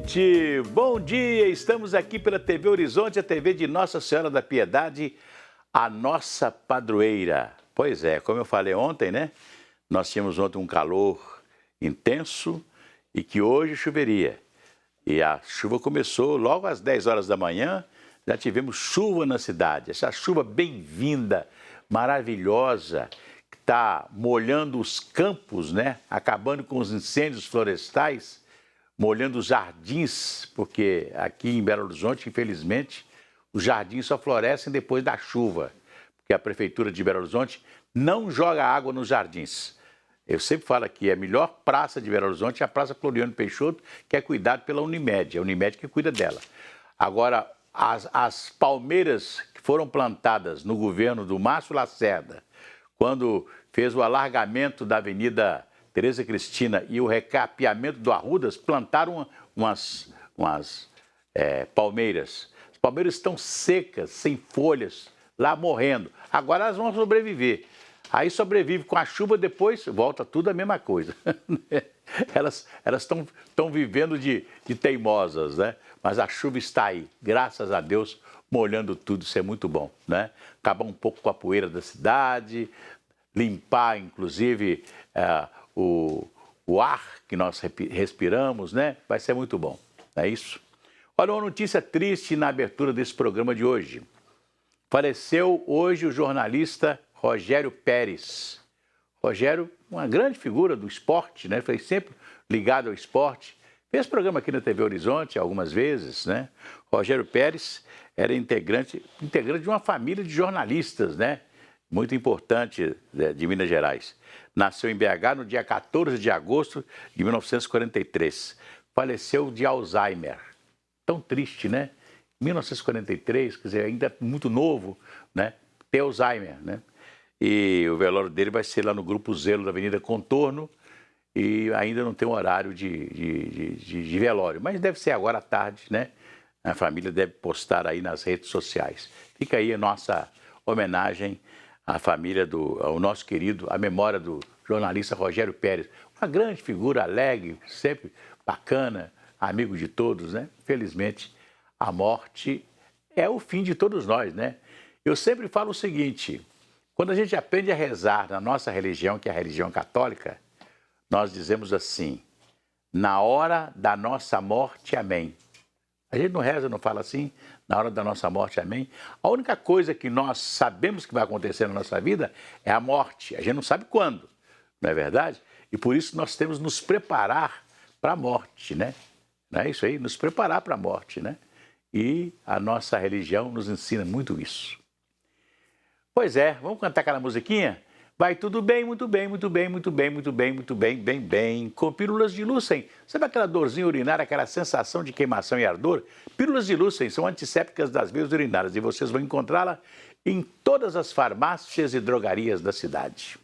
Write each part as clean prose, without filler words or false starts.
gente! Bom dia! Estamos aqui pela TV Horizonte, a TV de Nossa Senhora da Piedade, a nossa padroeira. Pois é, como eu falei ontem, né? Nós tínhamos ontem um calor intenso e que hoje choveria. E a chuva começou logo às 10 horas da manhã, já tivemos chuva na cidade. Essa chuva bem-vinda, maravilhosa, que está molhando os campos, né? Acabando com os incêndios florestais, molhando os jardins, porque aqui em Belo Horizonte, infelizmente, os jardins só florescem depois da chuva, porque a Prefeitura de Belo Horizonte não joga água nos jardins. Eu sempre falo aqui, a melhor praça de Belo Horizonte é a Praça Floriano Peixoto, que é cuidada pela Unimed, é a Unimed que cuida dela. Agora, as palmeiras que foram plantadas no governo do Márcio Lacerda, quando fez o alargamento da Avenida Tereza Cristina e o recapeamento do Arrudas, plantaram umas palmeiras. As palmeiras estão secas, sem folhas, lá morrendo. Agora elas vão sobreviver. Aí sobrevive com a chuva, depois volta tudo a mesma coisa. Elas estão vivendo de teimosas, né? Mas a chuva está aí, graças a Deus, molhando tudo, isso é muito bom, né? Acabar um pouco com a poeira da cidade, limpar, inclusive, o ar que nós respiramos, né? Vai ser muito bom, não é isso? Olha, uma notícia triste na abertura desse programa de hoje. Faleceu hoje o jornalista Rogério Pérez. Rogério, uma grande figura do esporte, né? Foi sempre ligado ao esporte. Fez programa aqui na TV Horizonte algumas vezes, né? Rogério Pérez era integrante de uma família de jornalistas, né? Muito importante, de Minas Gerais. Nasceu em BH no dia 14 de agosto de 1943. Faleceu de Alzheimer. Tão triste, né? 1943, quer dizer, ainda muito novo, né? Ter Alzheimer, né? E o velório dele vai ser lá no Grupo Zelo da Avenida Contorno e ainda não tem um horário de velório, mas deve ser agora à tarde, né? A família deve postar aí nas redes sociais. Fica aí a nossa homenagem à família ao nosso querido, à memória do jornalista Rogério Pérez. Uma grande figura, alegre, sempre bacana, amigo de todos, né? Infelizmente, a morte é o fim de todos nós, né? Eu sempre falo o seguinte: quando a gente aprende a rezar na nossa religião, que é a religião católica, nós dizemos assim: na hora da nossa morte, amém. A gente não reza, não fala assim, na hora da nossa morte, amém. A única coisa que nós sabemos que vai acontecer na nossa vida é a morte. A gente não sabe quando, não é verdade? E por isso nós temos que nos preparar para a morte, né? Não é isso aí? Nos preparar para a morte, né? E a nossa religião nos ensina muito isso. Pois é, vamos cantar aquela musiquinha? Vai tudo bem, muito bem, muito bem, muito bem, muito bem, muito bem, bem, bem. Com pílulas de Lucem. Sabe aquela dorzinha urinária, aquela sensação de queimação e ardor? Pílulas de Lucem são antissépticas das vias urinárias e vocês vão encontrá-la em todas as farmácias e drogarias da cidade.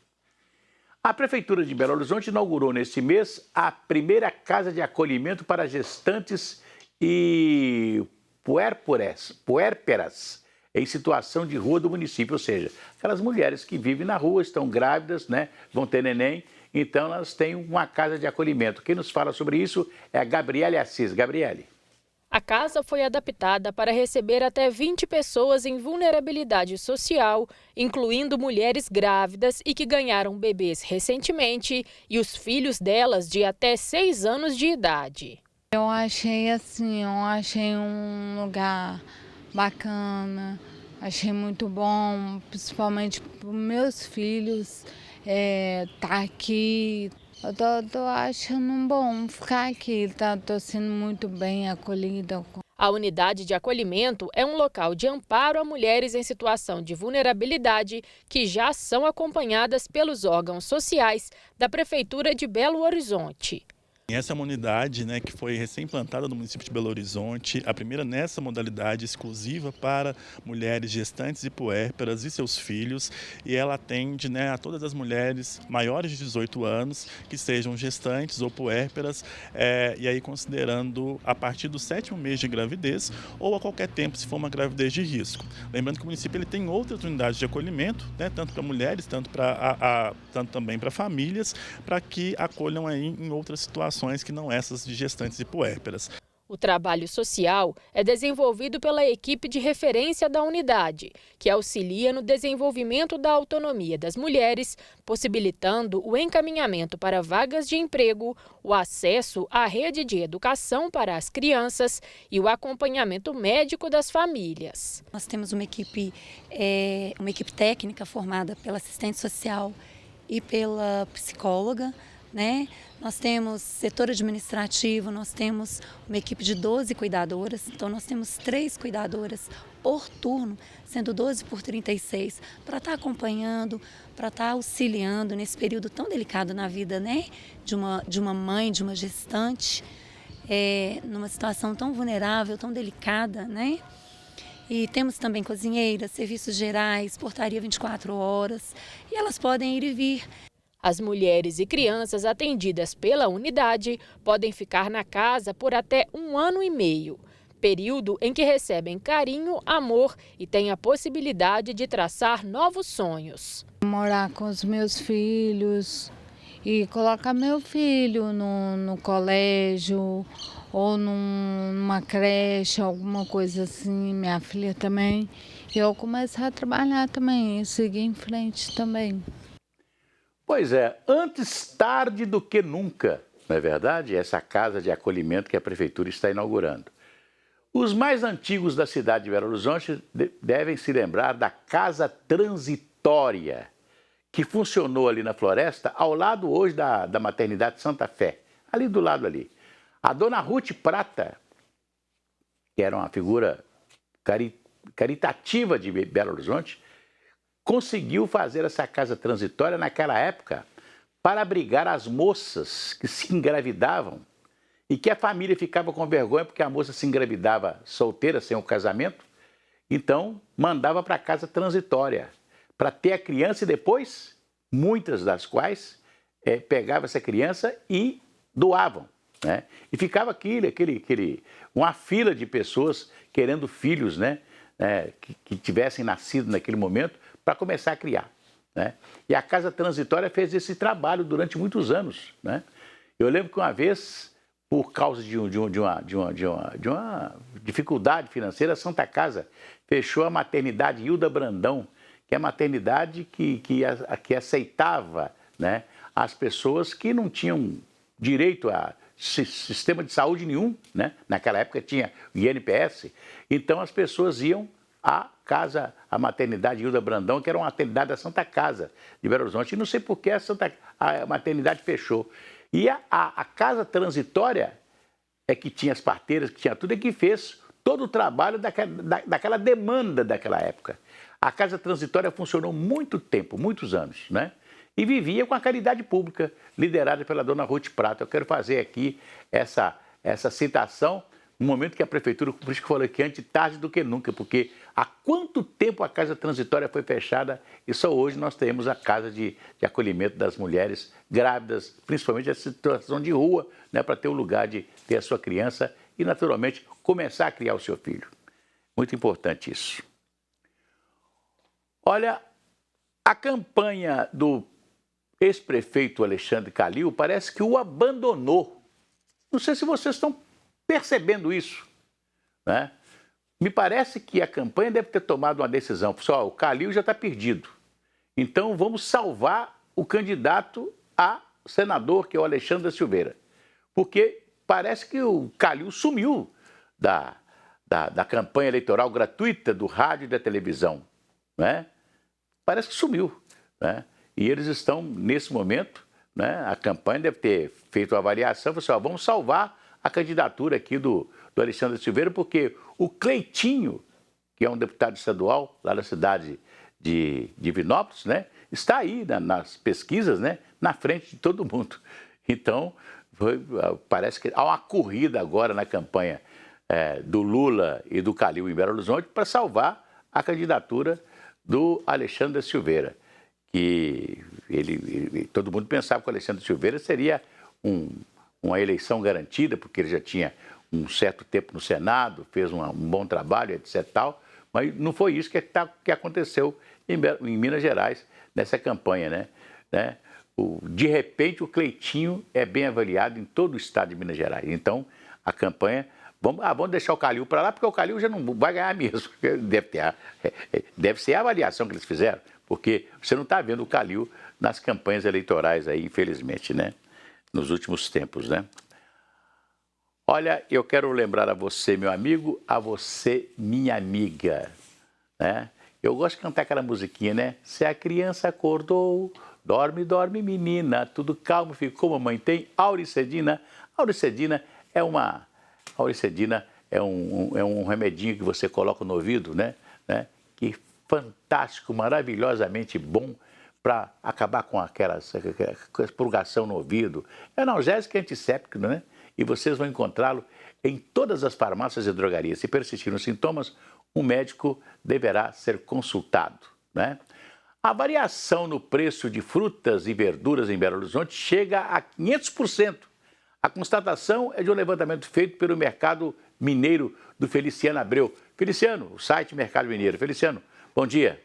A Prefeitura de Belo Horizonte inaugurou neste mês a primeira casa de acolhimento para gestantes e puérperas em situação de rua do município, ou seja, aquelas mulheres que vivem na rua, estão grávidas, né, vão ter neném, então elas têm uma casa de acolhimento. Quem nos fala sobre isso é a Gabriele Assis. Gabriele. A casa foi adaptada para receber até 20 pessoas em vulnerabilidade social, incluindo mulheres grávidas e que ganharam bebês recentemente e os filhos delas de até 6 anos de idade. Eu achei um lugar bacana, achei muito bom, principalmente para os meus filhos tá aqui. Eu tô achando bom ficar aqui, tô sendo muito bem acolhida. A unidade de acolhimento é um local de amparo a mulheres em situação de vulnerabilidade que já são acompanhadas pelos órgãos sociais da Prefeitura de Belo Horizonte. Essa é uma unidade, né, que foi recém-implantada no município de Belo Horizonte, a primeira nessa modalidade exclusiva para mulheres gestantes e puérperas e seus filhos, e ela atende, né, a todas as mulheres maiores de 18 anos que sejam gestantes ou puérperas, e aí considerando a partir do 7º mês de gravidez ou a qualquer tempo se for uma gravidez de risco. Lembrando que o município ele tem outras unidades de acolhimento, né, tanto para mulheres, tanto também para famílias, para que acolham aí em outras situações que não essas de gestantes e puérperas. O trabalho social é desenvolvido pela equipe de referência da unidade, que auxilia no desenvolvimento da autonomia das mulheres, possibilitando o encaminhamento para vagas de emprego, o acesso à rede de educação para as crianças e o acompanhamento médico das famílias. Nós temos uma equipe técnica formada pela assistente social e pela psicóloga, né? Nós temos setor administrativo, nós temos uma equipe de 12 cuidadoras, então nós temos 3 cuidadoras por turno, sendo 12 por 36, para estar acompanhando, para estar auxiliando nesse período tão delicado na vida, né? De uma mãe, de uma gestante, numa situação tão vulnerável, tão delicada, né? E temos também cozinheiras, serviços gerais, portaria 24 horas, e elas podem ir e vir. As mulheres e crianças atendidas pela unidade podem ficar na casa por até 1 ano e meio, período em que recebem carinho, amor e têm a possibilidade de traçar novos sonhos. Morar com os meus filhos e colocar meu filho no colégio ou numa creche, alguma coisa assim, minha filha também. E eu começar a trabalhar também e seguir em frente também. Pois é, antes tarde do que nunca, não é verdade? Essa casa de acolhimento que a Prefeitura está inaugurando. Os mais antigos da cidade de Belo Horizonte devem se lembrar da Casa Transitória, que funcionou ali na Floresta, ao lado hoje da Maternidade Santa Fé, ali do lado ali. A dona Ruth Prata, que era uma figura caritativa de Belo Horizonte, conseguiu fazer essa casa transitória naquela época para abrigar as moças que se engravidavam e que a família ficava com vergonha porque a moça se engravidava solteira, sem um casamento, então mandava para a casa transitória para ter a criança e depois, muitas das quais, pegavam essa criança e doavam, né? E ficava uma fila de pessoas querendo filhos, né? Que tivessem nascido naquele momento, para começar a criar, né? E a Casa Transitória fez esse trabalho durante muitos anos, né? Eu lembro que uma vez, por causa de uma dificuldade financeira, a Santa Casa fechou a maternidade Hilda Brandão, que é a maternidade que aceitava, né, as pessoas que não tinham direito a sistema de saúde nenhum, né? Naquela época tinha o INPS, então as pessoas iam a maternidade Hilda Brandão, que era uma maternidade da Santa Casa de Belo Horizonte, e não sei por que a maternidade fechou. E a Casa Transitória, que tinha as parteiras, que tinha tudo, que fez todo o trabalho daquela demanda daquela época. A Casa Transitória funcionou muito tempo, muitos anos, né? E vivia com a caridade pública, liderada pela dona Ruth Prata. Eu quero fazer aqui essa citação, no momento que a Prefeitura, por isso que eu falei que antes tarde do que nunca, porque há quanto tempo a Casa Transitória foi fechada e só hoje nós temos a Casa de acolhimento das mulheres grávidas, principalmente a situação de rua, né, para ter um lugar de ter a sua criança e, naturalmente, começar a criar o seu filho. Muito importante isso. Olha, a campanha do ex-prefeito Alexandre Calil parece que o abandonou. Não sei se vocês estão percebendo isso, né? Me parece que a campanha deve ter tomado uma decisão. Pessoal, o Calil já está perdido. Então vamos salvar o candidato a senador, que é o Alexandre Silveira. Porque parece que o Calil sumiu da campanha eleitoral gratuita do rádio e da televisão, né? Parece que sumiu, né? E eles estão, nesse momento, né? A campanha deve ter feito uma avaliação, falou assim, vamos salvar a candidatura aqui do Alexandre Silveira, porque o Cleitinho, que é um deputado estadual lá da cidade de Divinópolis, né, está aí nas pesquisas, né, na frente de todo mundo. Então, parece que há uma corrida agora na campanha do Lula e do Calil em Belo Horizonte para salvar a candidatura do Alexandre Silveira. Que todo mundo pensava que o Alexandre Silveira seria uma eleição garantida, porque ele já tinha um certo tempo no Senado, fez um bom trabalho, etc. Tal, mas não foi isso que aconteceu em Minas Gerais, nessa campanha, né? De repente, o Cleitinho é bem avaliado em todo o estado de Minas Gerais. Então, a campanha Vamos deixar o Calil para lá, porque o Calil já não vai ganhar mesmo. Deve ser a avaliação que eles fizeram, porque você não está vendo o Calil nas campanhas eleitorais aí, infelizmente, né? Nos últimos tempos, né? Olha, eu quero lembrar a você, meu amigo, a você, minha amiga, né? Eu gosto de cantar aquela musiquinha, né? Se a criança acordou, dorme, dorme, menina, tudo calmo ficou, mamãe tem Auricedina. Auricedina é um remedinho que você coloca no ouvido, né? Que fantástico, maravilhosamente bom para acabar com aquela purgação no ouvido. É analgésico e antisséptico, né? E vocês vão encontrá-lo em todas as farmácias e drogarias. Se persistirem os sintomas, um médico deverá ser consultado, né? A variação no preço de frutas e verduras em Belo Horizonte chega a 500%. A constatação é de um levantamento feito pelo Mercado Mineiro do Feliciano Abreu. Feliciano, o site Mercado Mineiro. Feliciano, bom dia.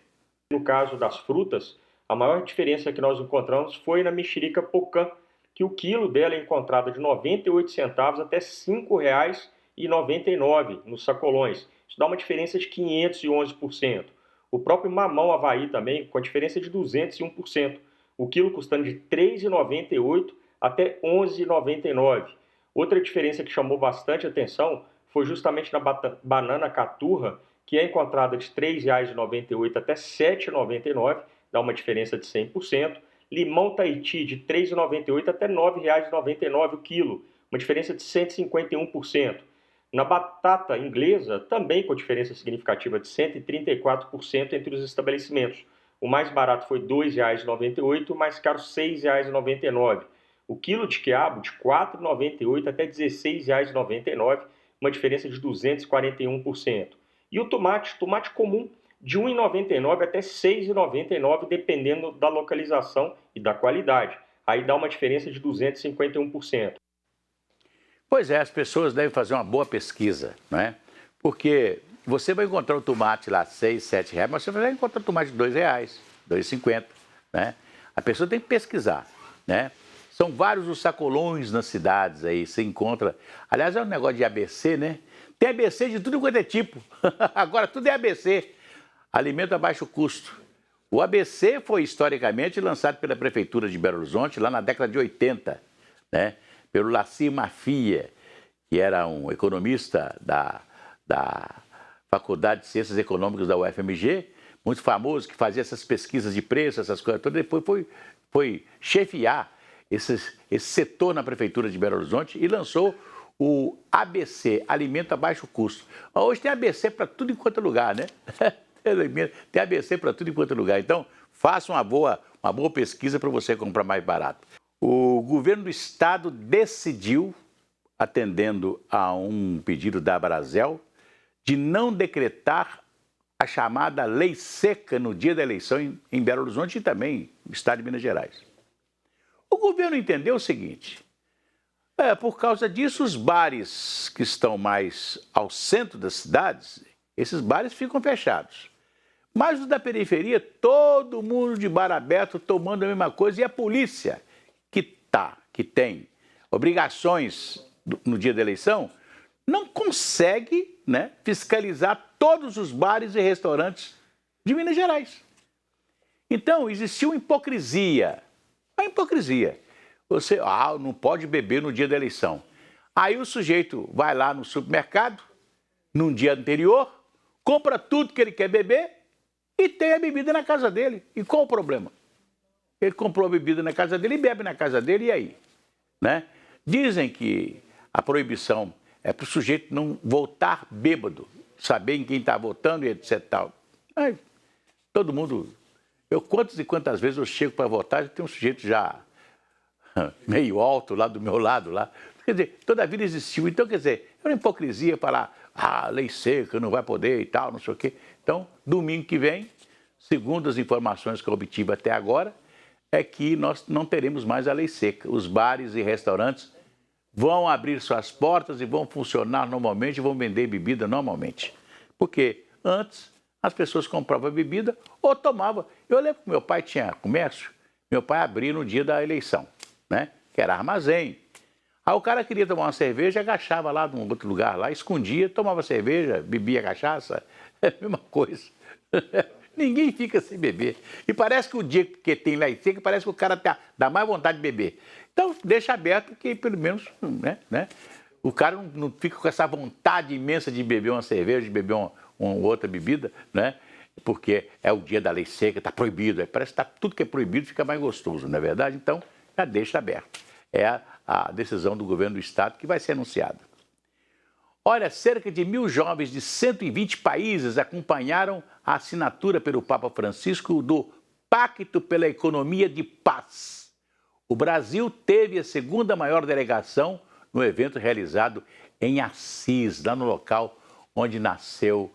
No caso das frutas, a maior diferença que nós encontramos foi na mexerica Pocã, que o quilo dela é encontrado de 98 centavos até R$ 5,99 nos sacolões. Isso dá uma diferença de 511%. O próprio mamão Havaí também, com a diferença de 201%. O quilo custando de R$ 3,98 até R$ 11,99. Outra diferença que chamou bastante atenção foi justamente na banana caturra, que é encontrada de R$ 3,98 até R$ 7,99, dá uma diferença de 100%. Limão Tahiti de R$ 3,98 até R$ 9,99 o quilo, uma diferença de 151%. Na batata inglesa, também com diferença significativa de 134% entre os estabelecimentos. O mais barato foi R$ 2,98, o mais caro R$ 6,99. O quilo de quiabo de R$ 4,98 até R$ 16,99, uma diferença de 241%. E o tomate comum, de R$ 1,99 até R$ 6,99, dependendo da localização e da qualidade. Aí dá uma diferença de 251%. Pois é, as pessoas devem fazer uma boa pesquisa, né? Porque você vai encontrar o tomate lá R$ 6, R$ 7, mas você vai encontrar o tomate de R$ 2, R$ 2,50, né? A pessoa tem que pesquisar, né? São vários os sacolões nas cidades aí, você encontra. Aliás, é um negócio de ABC, né? Tem ABC de tudo quanto é tipo. Agora tudo é ABC. Alimento a baixo custo. O ABC foi historicamente lançado pela Prefeitura de Belo Horizonte lá na década de 80, né? Pelo Laci Mafia, que era um economista da Faculdade de Ciências Econômicas da UFMG, muito famoso, que fazia essas pesquisas de preço, essas coisas todas. Depois foi chefiar esse setor na Prefeitura de Belo Horizonte e lançou o ABC, Alimento a Baixo Custo. Hoje tem ABC para tudo enquanto é lugar, né? Tem ABC para tudo enquanto é lugar. Então, faça uma boa pesquisa para você comprar mais barato. O governo do estado decidiu, atendendo a um pedido da Abrazel, de não decretar a chamada lei seca no dia da eleição em Belo Horizonte e também no estado de Minas Gerais. O governo entendeu o seguinte: por causa disso, os bares que estão mais ao centro das cidades, esses bares ficam fechados. Mas os da periferia, todo mundo de bar aberto tomando a mesma coisa, e a polícia, que tem obrigações no dia da eleição, não consegue, né, fiscalizar todos os bares e restaurantes de Minas Gerais. Então, existiu hipocrisia. A hipocrisia. Você não pode beber no dia da eleição. Aí o sujeito vai lá no supermercado, num dia anterior, compra tudo que ele quer beber e tem a bebida na casa dele. E qual o problema? Ele comprou a bebida na casa dele e bebe na casa dele, e aí? Né? Dizem que a proibição é para o sujeito não voltar bêbado, saber em quem está votando e etc. Tal. Aí, todo mundo... quantas e quantas vezes eu chego para votar e tem um sujeito já meio alto lá do meu lado. Lá. Quer dizer, toda a vida existiu. Então, quer dizer, é uma hipocrisia falar, lei seca, não vai poder e tal, não sei o quê. Então, domingo que vem, segundo as informações que eu obtive até agora, é que nós não teremos mais a lei seca. Os bares e restaurantes vão abrir suas portas e vão funcionar normalmente, vão vender bebida normalmente. Porque antes as pessoas compravam bebida ou tomavam. Eu lembro que meu pai tinha comércio, meu pai abria no dia da eleição, né? Que era armazém. Aí o cara queria tomar uma cerveja, agachava lá num outro lugar, lá, escondia, tomava cerveja, bebia cachaça, é a mesma coisa. Ninguém fica sem beber. E parece que o dia que tem lá em seca, parece que o cara dá mais vontade de beber. Então, deixa aberto que pelo menos, né? O cara não fica com essa vontade imensa de beber uma cerveja, de beber uma outra bebida, né? Porque é o dia da lei seca, está proibido. Parece que tudo que é proibido fica mais gostoso, não é verdade? Então, já deixa aberto. É a decisão do governo do Estado que vai ser anunciada. Olha, cerca de 1.000 jovens de 120 países acompanharam a assinatura pelo Papa Francisco do Pacto pela Economia de Paz. O Brasil teve a segunda maior delegação no evento realizado em Assis, lá no local onde nasceu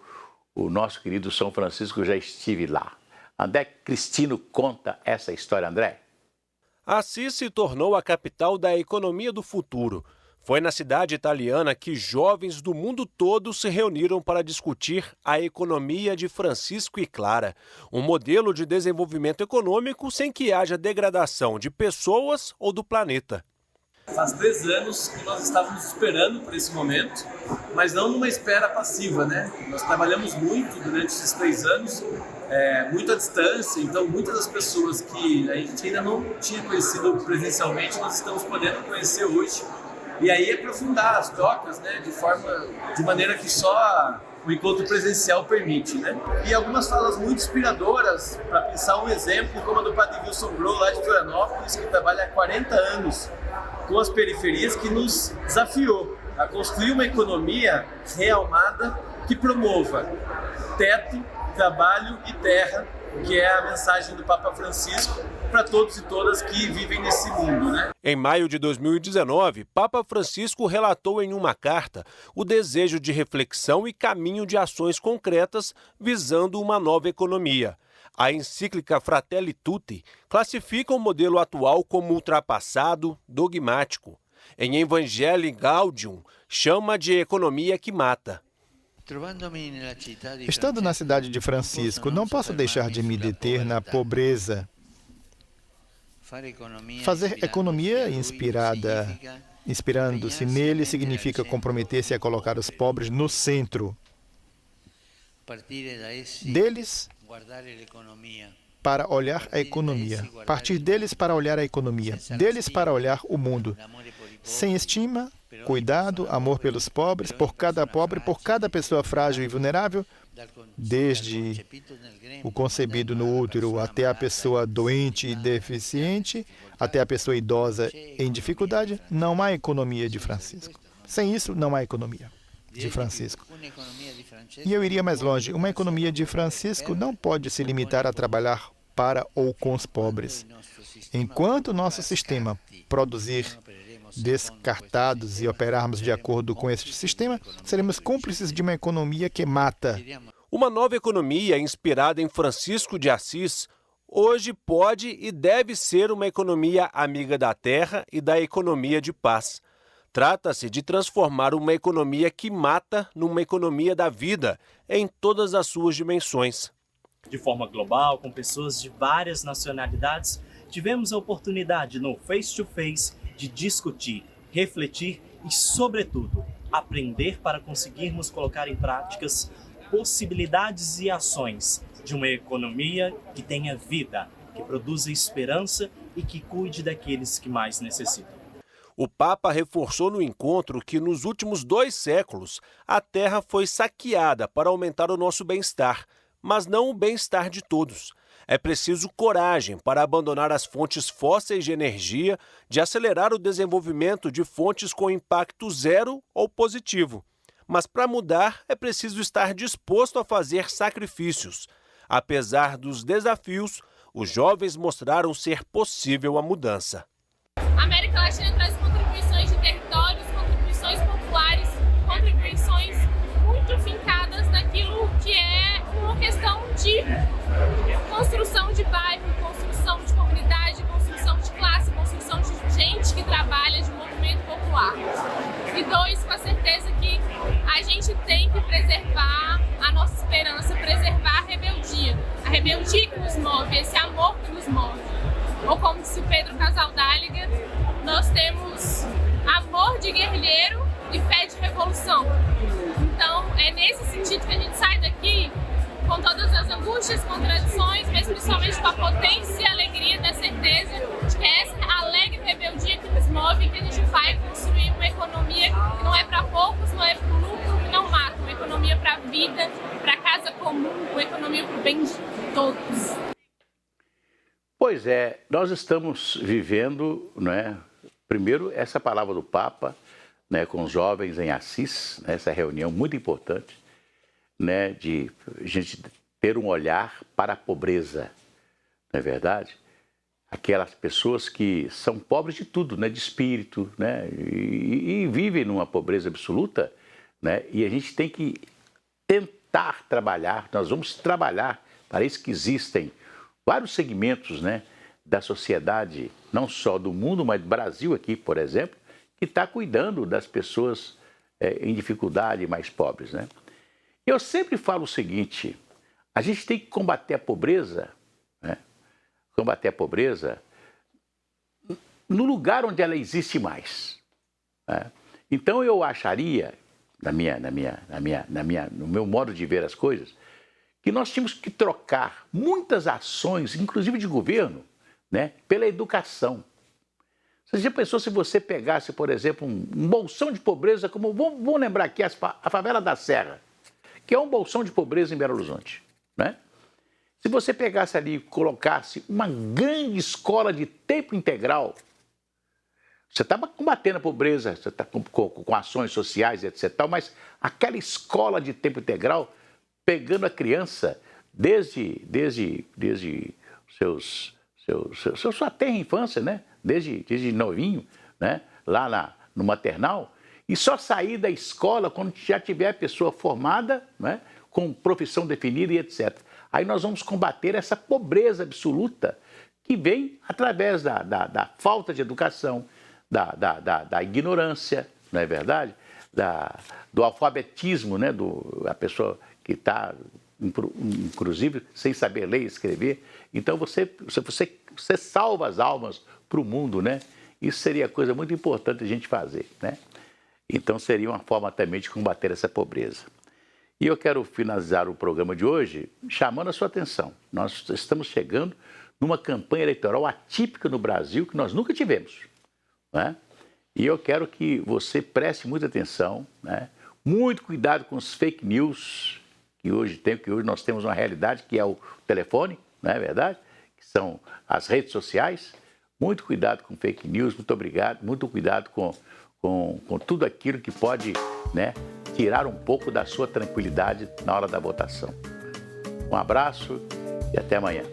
o nosso querido São Francisco. Eu já estive lá. André Cristino conta essa história, André. Assis se tornou a capital da economia do futuro. Foi na cidade italiana que jovens do mundo todo se reuniram para discutir a economia de Francisco e Clara, um modelo de desenvolvimento econômico sem que haja degradação de pessoas ou do planeta. Faz 3 anos que nós estávamos esperando por esse momento, mas não numa espera passiva, né? Nós trabalhamos muito durante esses 3 anos, muito à distância, então muitas das pessoas que a gente ainda não tinha conhecido presencialmente, nós estamos podendo conhecer hoje. E aí aprofundar as trocas, né, de maneira que só o encontro presencial permite, né? E algumas falas muito inspiradoras, para pensar um exemplo, como a do Padre Wilson Grow, lá de Florianópolis, que trabalha há 40 anos com as periferias, que nos desafiou a construir uma economia realmada que promova teto, trabalho e terra, que é a mensagem do Papa Francisco para todos e todas que vivem nesse mundo, né? Em maio de 2019, Papa Francisco relatou em uma carta o desejo de reflexão e caminho de ações concretas visando uma nova economia. A encíclica Fratelli Tutti classifica o modelo atual como ultrapassado, dogmático. Em Evangelii Gaudium, chama de economia que mata. Estando na cidade de Francisco, não posso deixar de me deter na pobreza. Fazer economia inspirando-se nele, significa comprometer-se a colocar os pobres no centro. Deles, para olhar a economia. Partir deles para olhar a economia. Deles para olhar o mundo. Sem estima, cuidado, amor pelos pobres, por cada pessoa frágil e vulnerável, desde o concebido no útero até a pessoa doente e deficiente, até a pessoa idosa em dificuldade, não há economia de Francisco. Sem isso, não há economia de Francisco. E eu iria mais longe. Uma economia de Francisco não pode se limitar a trabalhar para ou com os pobres. Enquanto nosso sistema produzir descartados e operarmos de acordo com este sistema, seremos cúmplices de uma economia que mata. Uma nova economia inspirada em Francisco de Assis hoje pode e deve ser uma economia amiga da terra e da economia de paz. Trata-se de transformar uma economia que mata numa economia da vida em todas as suas dimensões. De forma global, com pessoas de várias nacionalidades, tivemos a oportunidade no Face to Face de discutir, refletir e, sobretudo, aprender para conseguirmos colocar em práticas possibilidades e ações de uma economia que tenha vida, que produza esperança e que cuide daqueles que mais necessitam. O Papa reforçou no encontro que nos últimos 2 séculos a Terra foi saqueada para aumentar o nosso bem-estar, mas não o bem-estar de todos. É preciso coragem para abandonar as fontes fósseis de energia, de acelerar o desenvolvimento de fontes com impacto zero ou positivo. Mas para mudar é preciso estar disposto a fazer sacrifícios. Apesar dos desafios, os jovens mostraram ser possível a mudança. A América Latina traz contribuições de territórios, contribuições populares, contribuições muito fincadas naquilo que é uma questão de construção de bairro, construção de comunidade, construção de classe, construção de gente que trabalha, de movimento popular. E 2, com a certeza que a gente tem que preservar a nossa esperança, preservar a rebeldia que nos move, esse amor que nos move. Ou como disse Pedro Casaldáliga, nós temos amor angústias, contradições, mas principalmente com a potência e a alegria da certeza de que é essa alegre rebeldia que nos move e que a gente vai construir uma economia que não é para poucos, não é para o lucro, que não mata, uma economia para a vida, para a casa comum, uma economia para o bem de todos. Pois é, nós estamos vivendo, né, primeiro, essa palavra do Papa, né, com os jovens em Assis, né, essa reunião muito importante, né, de a gente ter um olhar para a pobreza, não é verdade? Aquelas pessoas que são pobres de tudo, né, de espírito, né, e vivem numa pobreza absoluta, né, e a gente tem que tentar trabalhar, nós vamos trabalhar para isso que existem vários segmentos, né, da sociedade, não só do mundo, mas do Brasil aqui, por exemplo, que está cuidando das pessoas em dificuldade, mais pobres, né? Eu sempre falo o seguinte, a gente tem que combater a pobreza, né? Combater a pobreza no lugar onde ela existe mais, né? Então eu acharia, no meu modo de ver as coisas, que nós tínhamos que trocar muitas ações, inclusive de governo, né, pela educação. Você já pensou se você pegasse, por exemplo, um bolsão de pobreza, como vamos lembrar aqui a favela da Serra, que é um bolsão de pobreza em Belo Horizonte, né? Se você pegasse ali e colocasse uma grande escola de tempo integral, você estava combatendo a pobreza, você está com ações sociais, etc. Mas aquela escola de tempo integral, pegando a criança desde sua tenra infância, né? Desde novinho, né? Lá no maternal, e só sair da escola quando já tiver a pessoa formada, né? Com profissão definida e etc. Aí nós vamos combater essa pobreza absoluta que vem através da falta de educação, da ignorância, não é verdade? Do alfabetismo, né? A pessoa que está, inclusive, sem saber ler e escrever. Então, você salva as almas para o mundo, né? Isso seria coisa muito importante a gente fazer, né? Então, seria uma forma também de combater essa pobreza. E eu quero finalizar o programa de hoje chamando a sua atenção. Nós estamos chegando numa campanha eleitoral atípica no Brasil que nós nunca tivemos, né? E eu quero que você preste muita atenção, né? Muito cuidado com os fake news que hoje nós temos uma realidade que é o telefone, não é verdade? Que são as redes sociais. Muito cuidado com fake news, muito cuidado com tudo aquilo que pode, né, tirar um pouco da sua tranquilidade na hora da votação. Um abraço e até amanhã.